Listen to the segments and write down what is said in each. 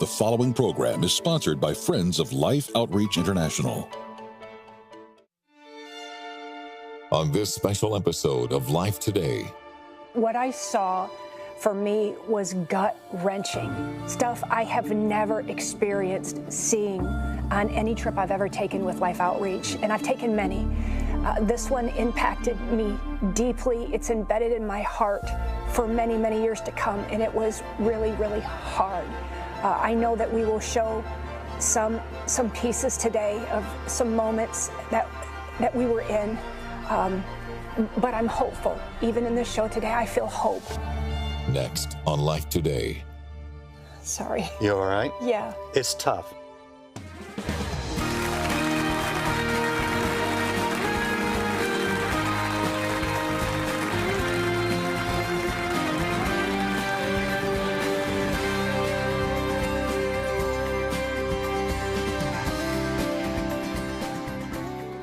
The following program is sponsored by Friends of Life Outreach International. On this special episode of Life Today. What I saw for me was gut-wrenching. Stuff I have never experienced seeing on any trip I've ever taken with Life Outreach, and I've taken many. This one impacted me deeply. It's embedded in my heart for many, many years to come, and it was really, really hard. I know that we will show some pieces today of some moments that we were in, but I'm hopeful. Even in this show today, I feel hope. Next on Life Today. Sorry. You all right? Yeah. It's tough.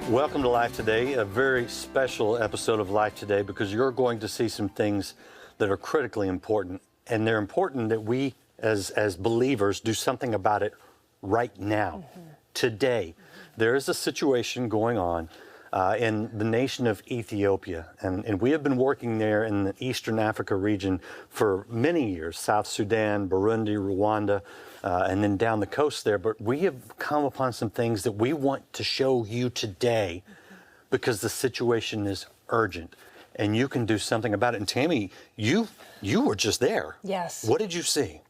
Welcome to Life Today, a very special episode of Life Today, because you're going to see some things that are critically important, and they're important that we as believers do something about it right now, today. There is a situation going on in the nation of Ethiopia, and we have been working there in the Eastern Africa region for many years, South Sudan, Burundi, Rwanda, and then down the coast there. But we have come upon some things that we want to show you today because the situation is urgent and you can do something about it. And Tammy, you were just there. Yes. What did you see?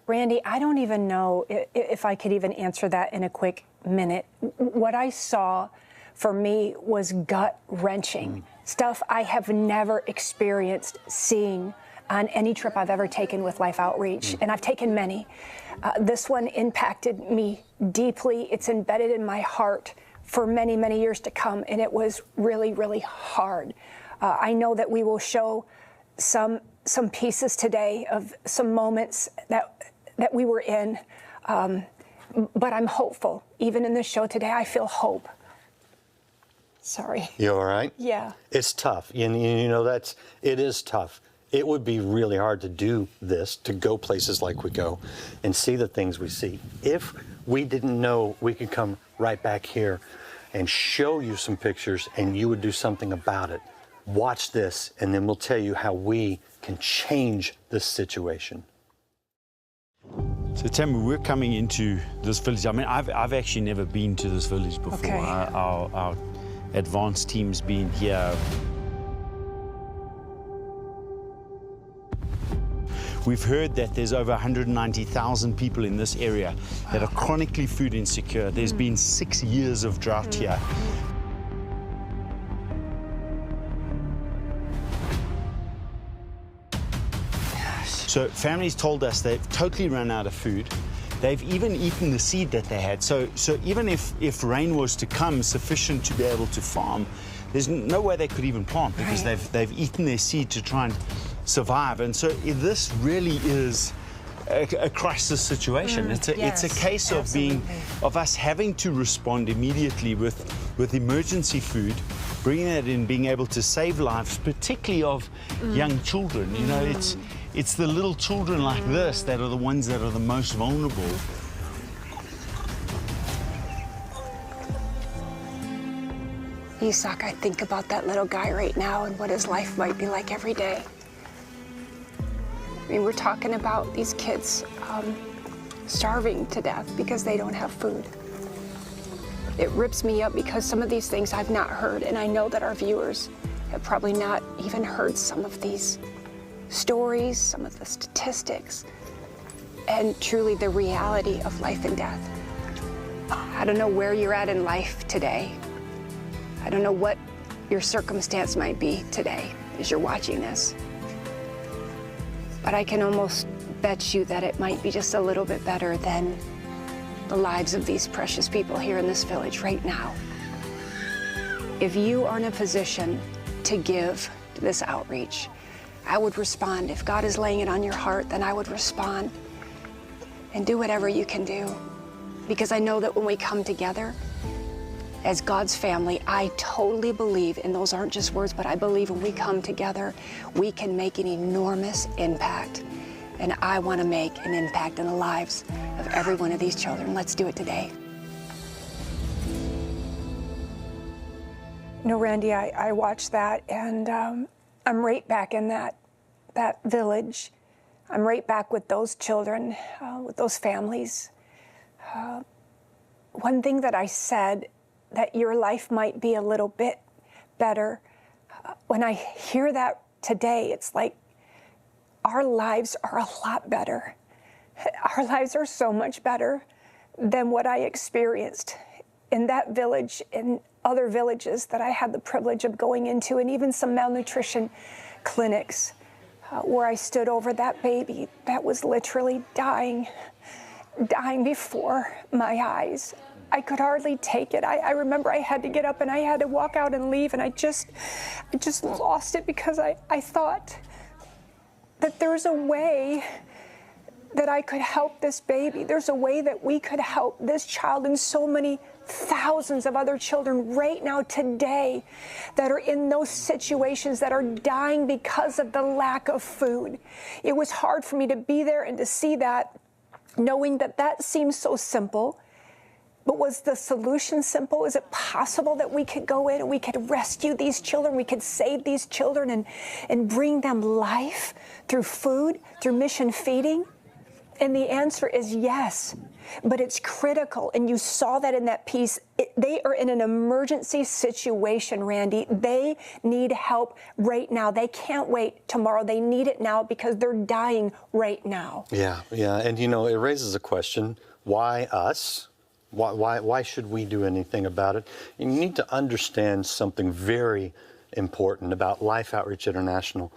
Randy, I don't even know if I could even answer that in a quick minute. What I saw for me was gut-wrenching. Stuff I have never experienced seeing on any trip I've ever taken with Life Outreach, and I've taken many. This one impacted me deeply. It's embedded in my heart for many, many years to come, and it was really, really hard. I know that we will show some pieces today of some moments that we were in, but I'm hopeful. Even in this show today, I feel hope. Sorry. You all right? Yeah. It's tough. And you know, it is tough. It would be really hard to do this, to go places like we go and see the things we see. If we didn't know we could come right back here and show you some pictures and you would do something about it. Watch this, and then we'll tell you how we can change this situation. So Tammy, we're coming into this village. I mean, I've actually never been to this village before. Okay. Our advanced team's been here. We've heard that there's over 190,000 people in this area that are chronically food insecure. There's been 6 years of drought here. So families told us they've totally run out of food. They've even eaten the seed that they had. So even if rain was to come sufficient to be able to farm, there's no way they could even plant because they've eaten their seed to try and survive. And so this really is a crisis situation. It's a case of us having to respond immediately with emergency food, bringing that in, being able to save lives, particularly of young children. You know, it's the little children like this that are the ones that are the most vulnerable. Isak, I think about that little guy right now and what his life might be like every day. I mean, we're talking about these kids starving to death because they don't have food. It rips me up because some of these things I've not heard, and I know that our viewers have probably not even heard some of these stories, some of the statistics, and truly the reality of life and death. I don't know where you're at in life today. I don't know what your circumstance might be today as you're watching this. But I can almost bet you that it might be just a little bit better than the lives of these precious people here in this village right now. If you are in a position to give to this outreach, I would respond. If God is laying it on your heart, then I would respond and do whatever you can do. Because I know that when we come together as God's family, I totally believe, and those aren't just words, but I believe when we come together, we can make an enormous impact. And I want to make an impact in the lives of every one of these children. Let's do it today. You know, Randy, I watched that, and I'm right back in that village. I'm right back with those children, with those families. One thing that I said, that your life might be a little bit better. When I hear that today, it's like our lives are a lot better. Our lives are so much better than what I experienced in that village, in other villages that I had the privilege of going into, and even some malnutrition clinics where I stood over that baby that was literally dying before my eyes. I could hardly take it. I remember I had to get up and I had to walk out and leave, and I just lost it, because I thought that there's a way that I could help this baby. There's a way that we could help this child and so many thousands of other children right now today that are in those situations, that are dying because of the lack of food. It was hard for me to be there and to see that, knowing that that seems so simple. But was the solution simple? Is it possible that we could go in and we could rescue these children, we could save these children and bring them life through food, through mission feeding? And the answer is yes, but it's critical. And you saw that in that piece. They are in an emergency situation, Randy. They need help right now. They can't wait tomorrow. They need it now because they're dying right now. Yeah. And, you know, it raises a question. Why us? Why should we do anything about it? You need to understand something very important about Life Outreach International.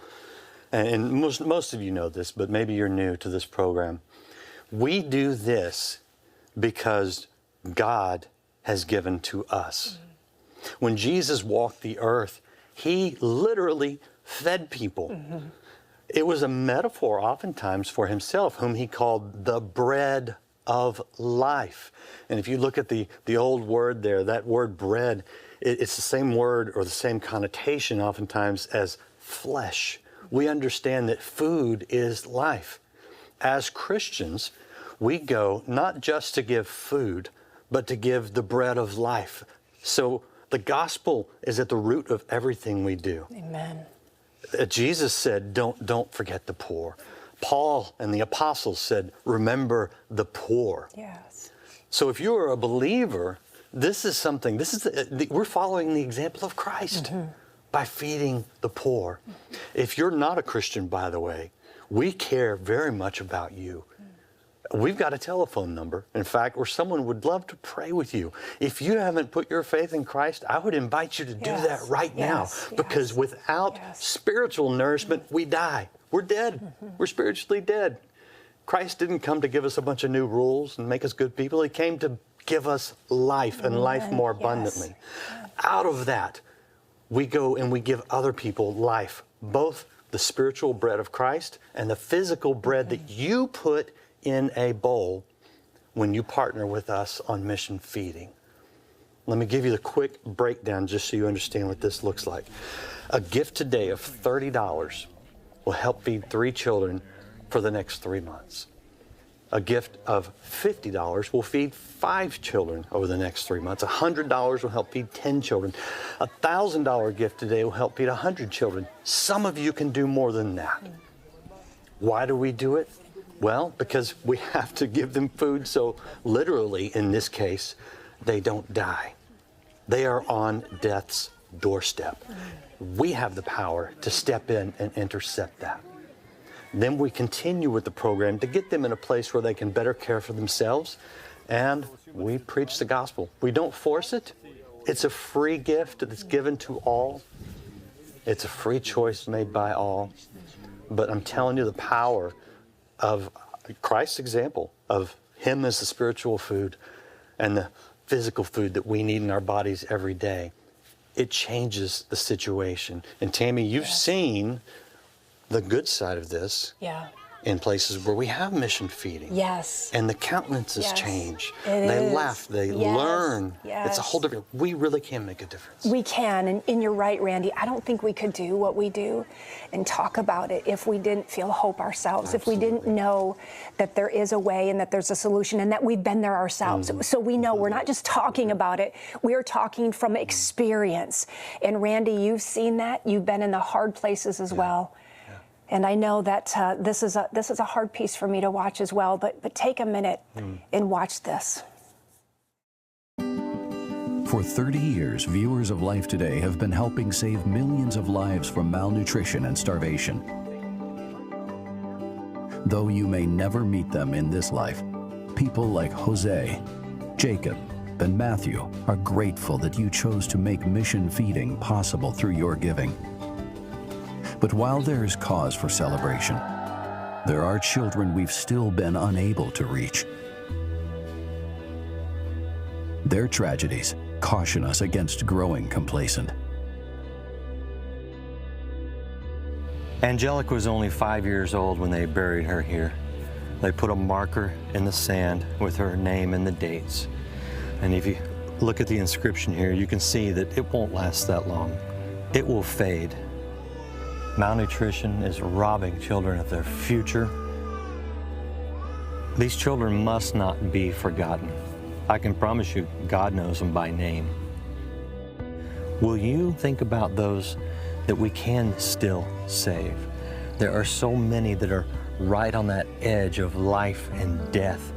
And most of you know this, but maybe you're new to this program. We do this because God has given to us. When Jesus walked the earth, he literally fed people. It was a metaphor oftentimes for himself, whom he called the bread of life. And if you look at the old word there, that word bread, it's the same word or the same connotation oftentimes as flesh. We understand that food is life. As Christians, we go not just to give food, but to give the bread of life. So the gospel is at the root of everything we do. Amen. Jesus said, don't forget the poor. Paul and the apostles said, remember the poor. Yes. So if you are a believer, we're following the example of Christ by feeding the poor. If you're not a Christian, by the way, we care very much about you. We've got a telephone number, in fact, where someone would love to pray with you. If you haven't put your faith in Christ, I would invite you to do that right now, because without spiritual nourishment, we die. We're dead. We're spiritually dead. Christ didn't come to give us a bunch of new rules and make us good people. He came to give us life and life more abundantly. Out of that, we go and we give other people life, both the spiritual bread of Christ and the physical bread that you put in a bowl when you partner with us on mission feeding. Let me give you the quick breakdown just so you understand what this looks like. A gift today of $30 will help feed 3 children for the next 3 months. A gift of $50 will feed 5 children over the next 3 months. $100 will help feed 10 children. A $1,000 gift today will help feed 100 children. Some of you can do more than that. Why do we do it? Well, because we have to give them food so literally, in this case, they don't die. They are on death's doorstep. We have the power to step in and intercept that. Then we continue with the program to get them in a place where they can better care for themselves, and we preach the gospel. We don't force it. It's a free gift that's given to all. It's a free choice made by all. But I'm telling you, the power of Christ's example of him as the spiritual food and the physical food that we need in our bodies every day, it changes the situation. And Tammy, you've seen the good side of this in places where we have mission feeding. Yes. And the countenances Yes. change. It They is. laugh, they Yes. learn. Yes. It's a whole different, we really can make a difference. We can, and you're right, Randy. I don't think we could do what we do and talk about it if we didn't feel hope ourselves, if we didn't know that there is a way and that there's a solution and that we've been there ourselves. So we know we're not just talking about it, we are talking from experience. And Randy, you've seen that. You've been in the hard places as well. And I know that this is a hard piece for me to watch as well, but take a minute and watch this. For 30 years, viewers of Life Today have been helping save millions of lives from malnutrition and starvation. Though you may never meet them in this life, people like Jose, Jacob, and Matthew are grateful that you chose to make mission feeding possible through your giving. But while there is cause for celebration, there are children we've still been unable to reach. Their tragedies caution us against growing complacent. Angelica was only 5 years old when they buried her here. They put a marker in the sand with her name and the dates. And if you look at the inscription here, you can see that it won't last that long. It will fade. Malnutrition is robbing children of their future. These children must not be forgotten. I can promise you, God knows them by name. Will you think about those that we can still save? There are so many that are right on that edge of life and death,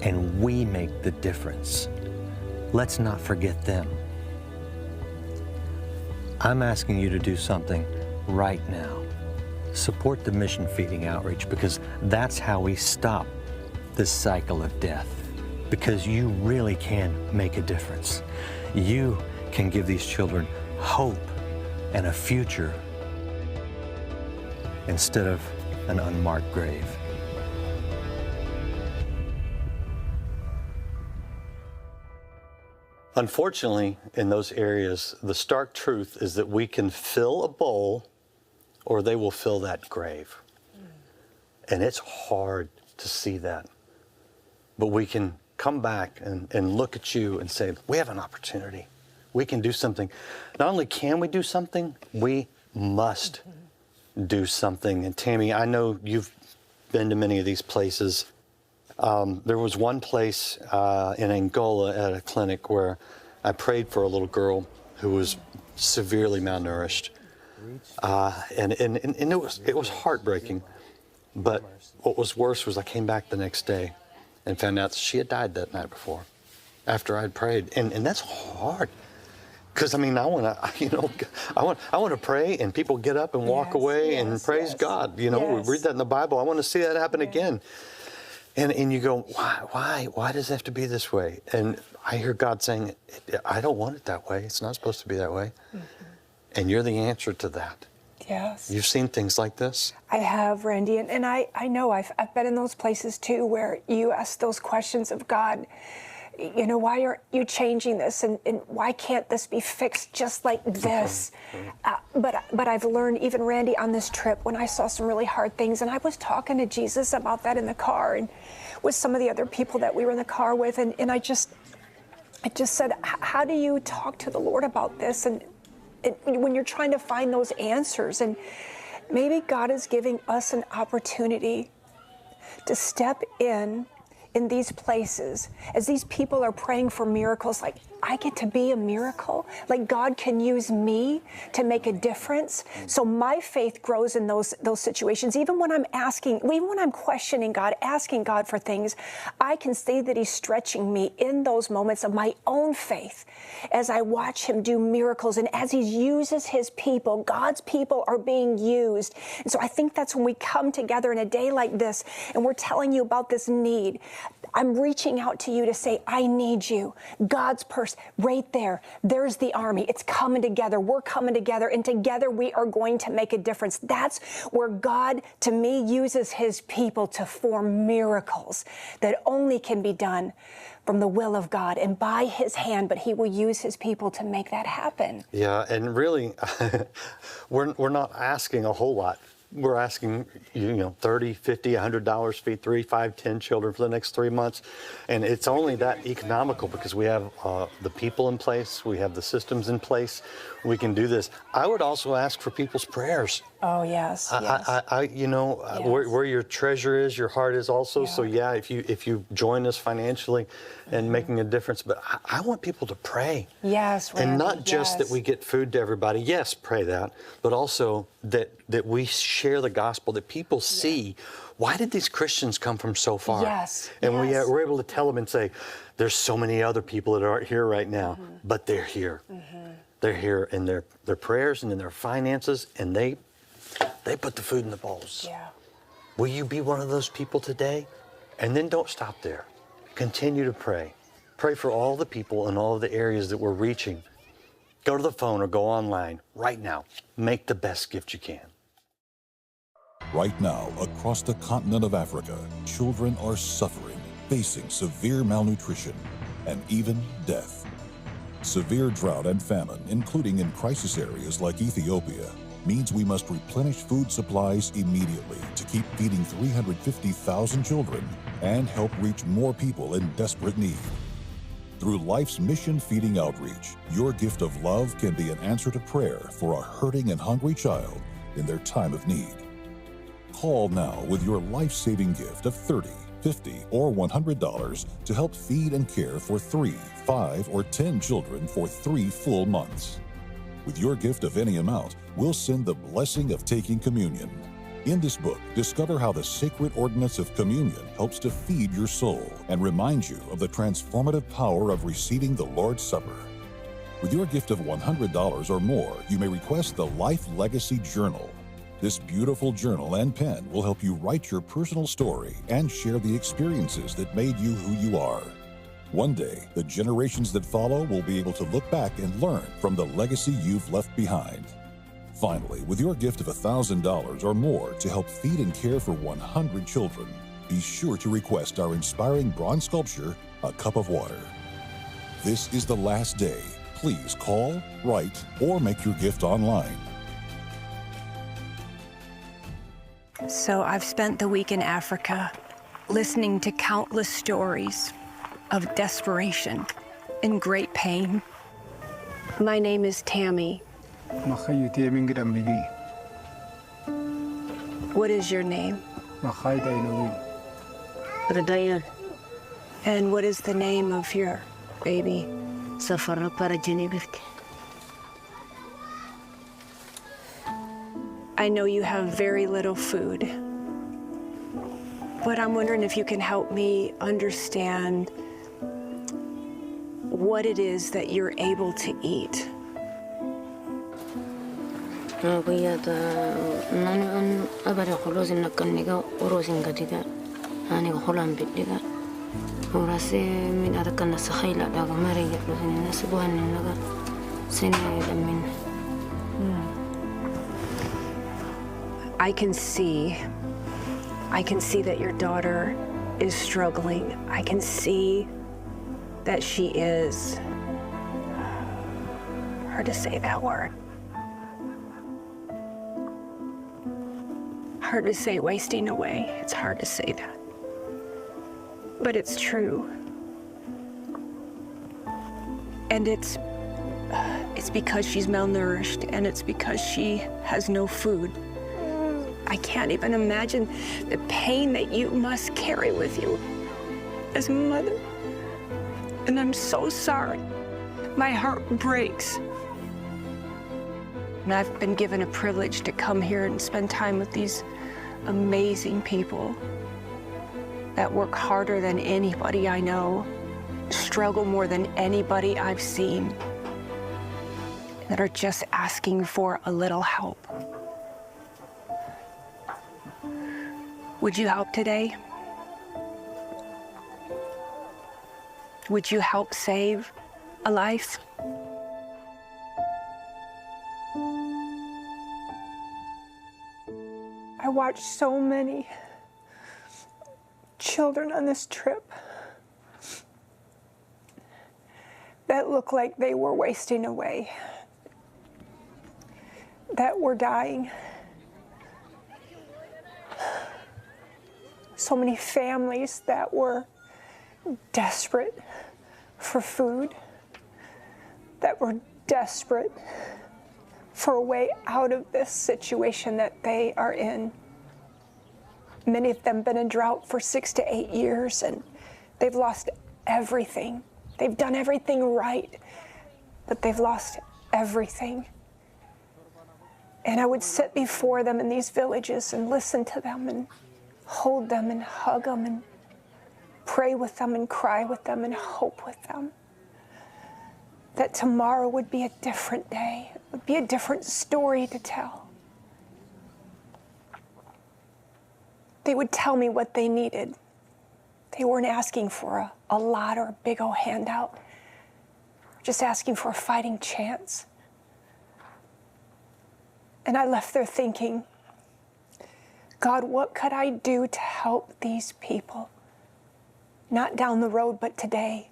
and we make the difference. Let's not forget them. I'm asking you to do something right now. Support the mission feeding outreach, because that's how we stop this cycle of death. Because you really can make a difference. You can give these children hope and a future instead of an unmarked grave. Unfortunately, in those areas, the stark truth is that we can fill a bowl or they will fill that grave. And it's hard to see that. But we can come back and look at you and say, we have an opportunity. We can do something. Not only can we do something, we must do something. And Tammy, I know you've been to many of these places. There was one place in Angola at a clinic where I prayed for a little girl who was severely malnourished. And it was heartbreaking. But what was worse was I came back the next day and found out she had died that night before, after I'd prayed. And that's hard. Because I mean, I want to pray and people get up and walk away and praise God. You know, we read that in the Bible. I want to see that happen again. And you go, why does it have to be this way? And I hear God saying, I don't want it that way. It's not supposed to be that way. And you're the answer to that. Yes. You've seen things like this? I have, Randy, and I know I've been in those places too where you ask those questions of God. You know, why aren't you changing this, and why can't this be fixed just like this? But I've learned, even Randy, on this trip, when I saw some really hard things, and I was talking to Jesus about that in the car and with some of the other people that we were in the car with, and I just said, how do you talk to the Lord about this? And when you're trying to find those answers, and maybe God is giving us an opportunity to step in these places, as these people are praying for miracles, like I get to be a miracle, like God can use me to make a difference. So my faith grows in those situations. Even when I'm questioning God, asking God for things, I can see that He's stretching me in those moments of my own faith as I watch Him do miracles, and as He uses His people, God's people are being used. And so I think that's when we come together in a day like this and we're telling you about this need. I'm reaching out to you to say, I need you. God's person, right there. There's the army. It's coming together. We're coming together, and together we are going to make a difference. That's where God, to me, uses His people to form miracles that only can be done from the will of God and by His hand, but He will use His people to make that happen. Yeah, and really, we're not asking a whole lot we're asking, $30, $50, $100 feed 3, 5, 10 children for the next 3 months. And it's only that economical because we have the people in place, we have the systems in place, we can do this. I would also ask for people's prayers. Oh, yes. Where your treasure is, your heart is also. So yeah, if you join us financially and making a difference, but I want people to pray. Yes, Randy, and not just that we get food to everybody. Yes, pray that, but also that we share the gospel, that people see, why did these Christians come from so far? Yes. And we're able to tell them and say, there's so many other people that aren't here right now, but they're here. They're here in their prayers and in their finances, and they put the food in the bowls. Yeah. Will you be one of those people today? And then don't stop there. Continue to pray. Pray for all the people in all of the areas that we're reaching. Go to the phone or go online right now. Make the best gift you can. Right now, across the continent of Africa, children are suffering, facing severe malnutrition and even death. Severe drought and famine, including in crisis areas like Ethiopia, means we must replenish food supplies immediately to keep feeding 350,000 children and help reach more people in desperate need. Through Life's Mission Feeding Outreach, your gift of love can be an answer to prayer for a hurting and hungry child in their time of need. Call now with your life-saving gift of $30, $50, or $100 to help feed and care for 3, 5, or 10 children for 3 full months. With your gift of any amount, we'll send the blessing of taking communion. In this book, discover how the sacred ordinance of communion helps to feed your soul and remind you of the transformative power of receiving the Lord's Supper. With your gift of $100 or more, you may request the Life Legacy Journal. This beautiful journal and pen will help you write your personal story and share the experiences that made you who you are. One day, the generations that follow will be able to look back and learn from the legacy you've left behind. Finally, with your gift of $1,000 or more to help feed and care for 100 children, be sure to request our inspiring bronze sculpture, A Cup of Water. This is the last day. Please call, write, or make your gift online. So I've spent the week in Africa listening to countless stories of desperation and great pain. My name is Tammy. What is your name? And what is the name of your baby? I know you have very little food, but I'm wondering if you can help me understand what it is that you're able to eat. I can see that your daughter is struggling. I can see that she is, hard to say that word. Hard to say wasting away. It's hard to say that. But it's true. And it's because she's malnourished, and it's because she has no food. I can't even imagine the pain that you must carry with you as a mother. And I'm so sorry. My heart breaks. And I've been given a privilege to come here and spend time with these amazing people that work harder than anybody I know, struggle more than anybody I've seen, that are just asking for a little help. Would you help today? Would you help save a life? I watched so many children on this trip that looked like they were wasting away, that were dying. so many families that were desperate for food, that were desperate for a way out of this situation that they are in. Many of them been in drought for 6 to 8 years, and they've lost everything. They've done everything right, but they've lost everything. And I would sit before them in these villages and listen to them and hold them and hug them and pray with them and cry with them and hope with them that tomorrow would be a different day, it would be a different story to tell. They would tell me what they needed. They weren't asking for a lot or a big old handout, just asking for a fighting chance. And I left there thinking, God, what could I do to help these people? Not down the road, but today.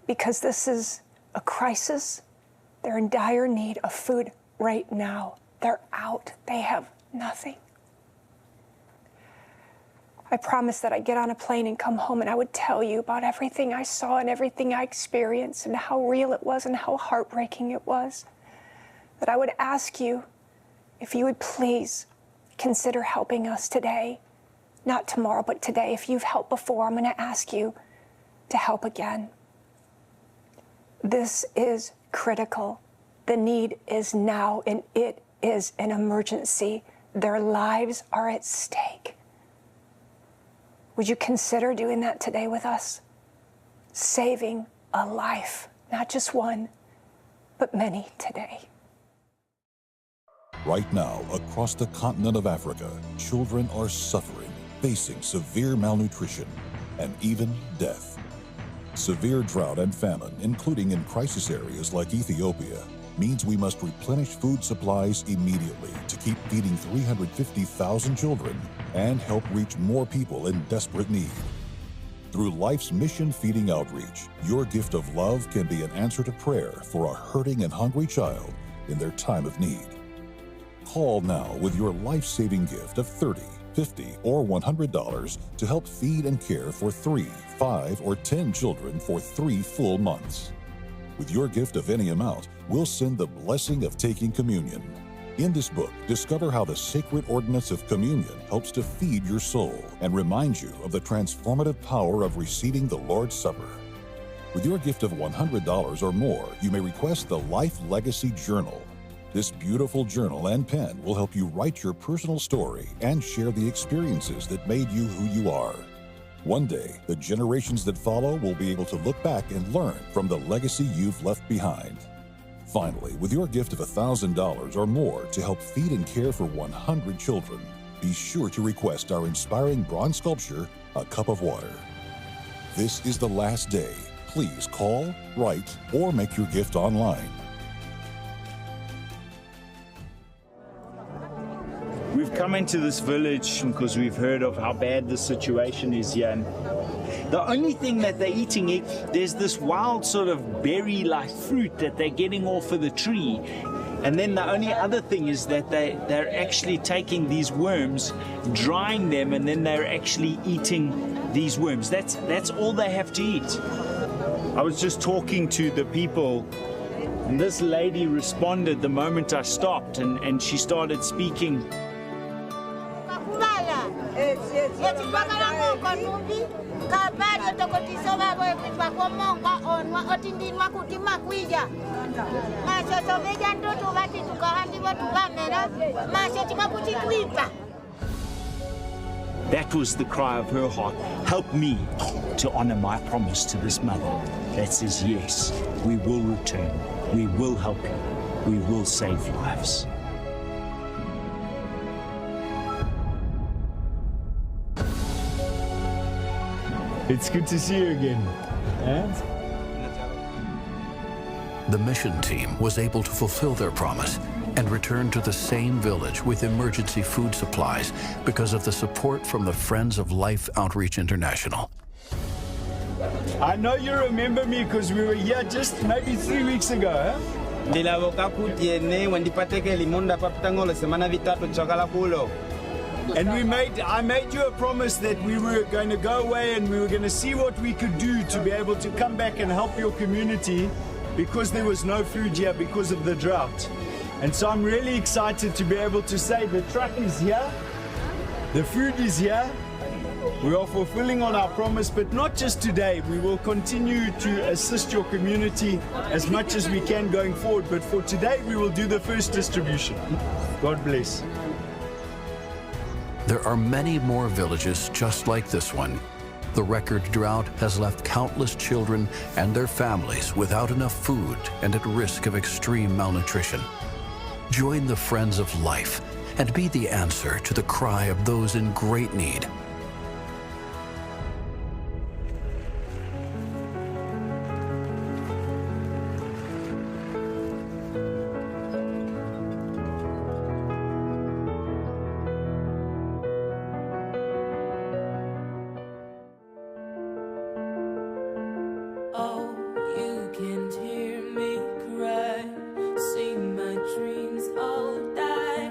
Because this is a crisis. They're in dire need of food right now. They're out. They have nothing. I promised that I'd get on a plane and come home and I would tell you about everything I saw and everything I experienced and how real it was and how heartbreaking it was. That I would ask you if you would please consider helping us today. Not tomorrow, but today. If you've helped before, I'm going to ask you to help again. This is critical. The need is now, and it is an emergency. Their lives are at stake. Would you consider doing that today with us? Saving a life, not just one, but many today. Right now, across the continent of Africa, children are suffering, facing severe malnutrition and even death. Severe drought and famine, including in crisis areas like Ethiopia, means we must replenish food supplies immediately to keep feeding 350,000 children and help reach more people in desperate need. Through Life's Mission Feeding Outreach, your gift of love can be an answer to prayer for a hurting and hungry child in their time of need. Call now with your life-saving gift of $30, $50, or $100 to help feed and care for 3, 5, or 10 children for 3 full months. With your gift of any amount, we'll send the blessing of taking communion. In this book, discover how the sacred ordinance of communion helps to feed your soul and remind you of the transformative power of receiving the Lord's Supper. With your gift of $100 or more, you may request the Life Legacy Journal. This beautiful journal and pen will help you write your personal story and share the experiences that made you who you are. One day, the generations that follow will be able to look back and learn from the legacy you've left behind. Finally, with your gift of $1,000 or more to help feed and care for 100 children, be sure to request our inspiring bronze sculpture, A Cup of Water. This is the last day. Please call, write, or make your gift online. We've come into this village because we've heard of how bad the situation is here. And the only thing that they're eating, there's this wild sort of berry-like fruit that they're getting off of the tree. And then the only other thing is that they're actually taking these worms, drying them, and then they're actually eating these worms. That's all they have to eat. I was just talking to the people, and this lady responded the moment I stopped, and she started speaking. That was the cry of her heart. Help me to honor my promise to this mother that says, yes, we will return, we will help you, we will save lives. It's good to see you again. The mission team was able to fulfill their promise and return to the same village with emergency food supplies because of the support from the Friends of Life Outreach International. I know you remember me because we were here just maybe 3 weeks ago, And I made you a promise that we were going to go away and we were going to see what we could do to be able to come back and help your community, because there was no food here because of the drought. And so I'm really excited to be able to say the truck is here, the food is here. We are fulfilling on our promise, but not just today. We will continue to assist your community as much as we can going forward. But for today, we will do the first distribution. God bless. There are many more villages just like this one. The record drought has left countless children and their families without enough food and at risk of extreme malnutrition. Join the Friends of Life and be the answer to the cry of those in great need. Oh, you can't hear me cry. See my dreams all die.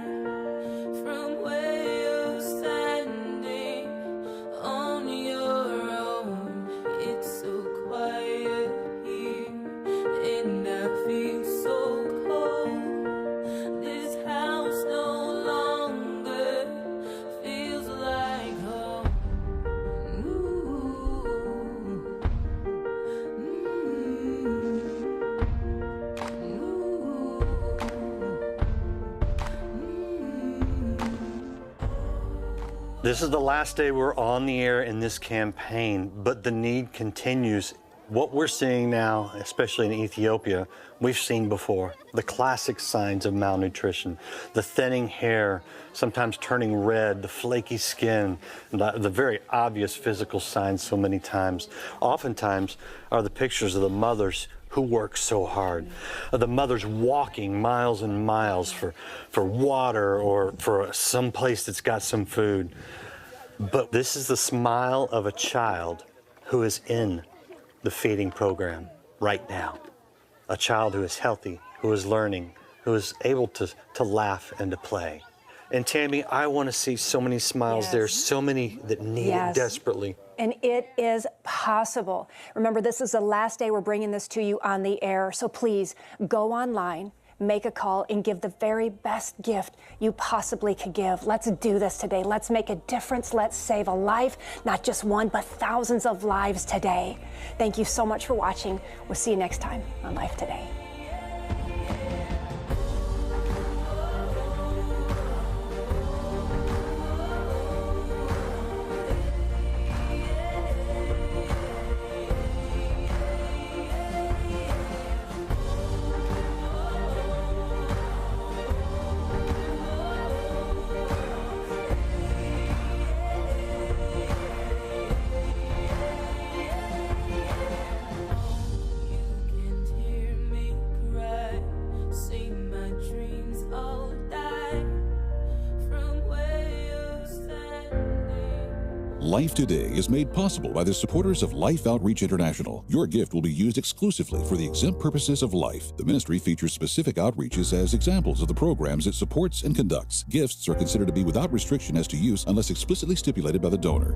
From where you're standing on your own, it's so quiet here, and I feel so cold. This house no longer feels like home. This is the last day we're on the air in this campaign, but the need continues. What we're seeing now, especially in Ethiopia, we've seen before. The classic signs of malnutrition, the thinning hair, sometimes turning red, the flaky skin, the very obvious physical signs so many times. Oftentimes are the pictures of the mothers who work so hard, the mothers walking miles and miles for water or for some place that's got some food. But this is the smile of a child who is in the feeding program right now. A child who is healthy, who is learning, who is able to laugh and to play. And Tammy, I want to see so many smiles. Yes. There's so many that need it desperately. And it is possible. Remember, this is the last day we're bringing this to you on the air. So please go online, make a call, and give the very best gift you possibly could give. Let's do this today. Let's make a difference. Let's save a life, not just one, but thousands of lives today. Thank you so much for watching. We'll see you next time on Life Today. Life Today is made possible by the supporters of Life Outreach International. Your gift will be used exclusively for the exempt purposes of life. The ministry features specific outreaches as examples of the programs it supports and conducts. Gifts are considered to be without restriction as to use unless explicitly stipulated by the donor.